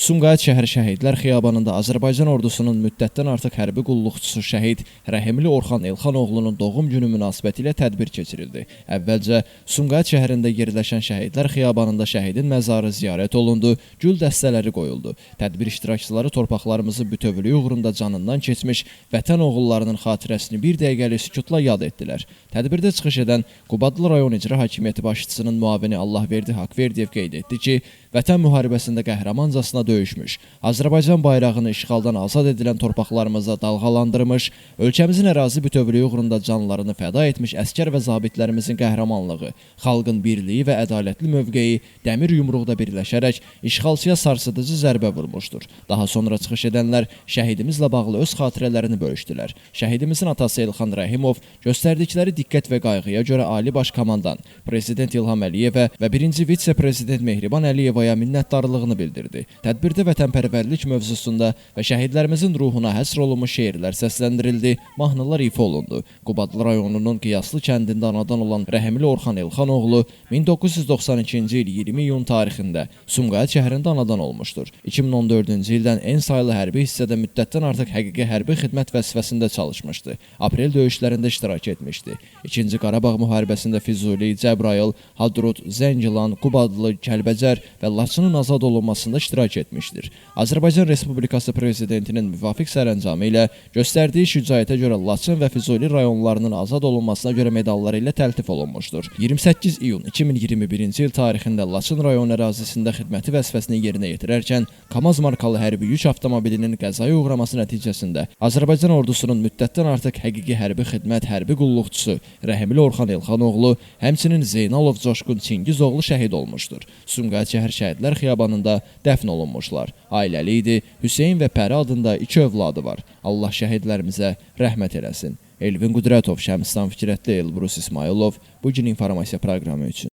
Sumqayıt şəhər Şəhidlər Xiyabanında Azərbaycan ordusunun müddətdən artıq hərbi qulluqçusu şəhid Rəhimli Orxan Elxanoğlunun doğum günü münasibətilə tədbir keçirildi. Əvvəlcə Sumqayıt şəhərində yerləşən Şəhidlər Xiyabanında şəhidin məzarı ziyarət olundu, gül dəstələri qoyuldu. Tədbir iştirakçıları torpaqlarımızı bütövlüyü uğrunda canından keçmiş vətən oğullarının xatirəsini bir dəqiqəlik sükutla yad etdilər. Tədbirdə çıxış edən Qubadlı rayon icra hakimiyyəti başçısının müavini Allahverdi Haqverdiyev qeyd etdi ki, vətən müharibəsində qəhrəmancasına döyüşmüş, Azərbaycan bayrağını işğaldan azad edilən torpaqlarımıza dalğalandırmış, ölkəmizin ərazi bütövlüyü uğrunda canlarını fəda etmiş əskər və zabitlərimizin qəhrəmanlığı, xalqın birliyi və ədalətli mövqeyi dəmir yumruqda birləşərək işğalçıya sarsıdıcı zərbə vurmuşdur. Daha sonra çıxış edənlər şəhidimizlə bağlı öz xatirələrini bölüşdülər. Şəhidimizin atası Elxan Rəhimov göstərdikləri diqqət və qayğıya görə Ali Baş Komandan, Prezident İlham Əliyevə və birinci vitse-prezident Mehriban Əliyevaya minnətdarlığını bildirdi. Tədbirdə vətənpərvərlik mövzusunda və şəhidlərimizin ruhuna həsr olunmuş şeirlər səsləndirildi, mahnılar ifa olundu. Qubadlı rayonunun Qiyaslı kəndində anadan olan Rəhimli Orxan Elxanoğlu 1992-ci il 20 iyun tarixində Sumqayıt şəhərində anadan olmuşdur. 2014-cü ildən en sayılı hərbi hissədə müddətdən artıq həqiqi hərbi xidmət vəzifəsində çalışmışdı. Aprel döyüşlərində iştirak etmişdi. İkinci Qarabağ müharibəsində Füzuli, Cəbrayıl, Hadrut, Zəngilan, Qubadlı, Kəlbəcər və Laçının azad olunmasında iştirak etmişdir. Azərbaycan Respublikası Prezidentinin müvafiq sərəncamı ilə göstərdiyi şücaətə görə Laçın və Füzuli rayonlarının azad olunmasına görə medalları ilə təltif olunmuşdur. 28 iyun 2021-ci il tarixində Laçın rayon ərazisində xidməti vəzifəsini yerinə yetirərkən KAMAZ markalı hərbi yük avtomobilinin qəzaya uğraması nəticəsində Azərbaycan ordusunun müddətdən artıq həqiqi hərbi xidmət hərbi qulluqçusu Rəhimli Orxan Elxanoğlu, həmçinin Zeynalov Coşqun Çingizoğlu şəhid olmuşdur. Sumqayıt şəhər Şəhidlər Xiyabanında dəfn olunmuşlar. Ailəli idi, Hüseyn və Pəri adında 2 övladı var. Allah şəhidlərimizə rəhmət eləsin. Elvin Qudrətov, Şəmstan Fikrətli, Elbrus İsmailov, bugün informasiya proqramı üçün.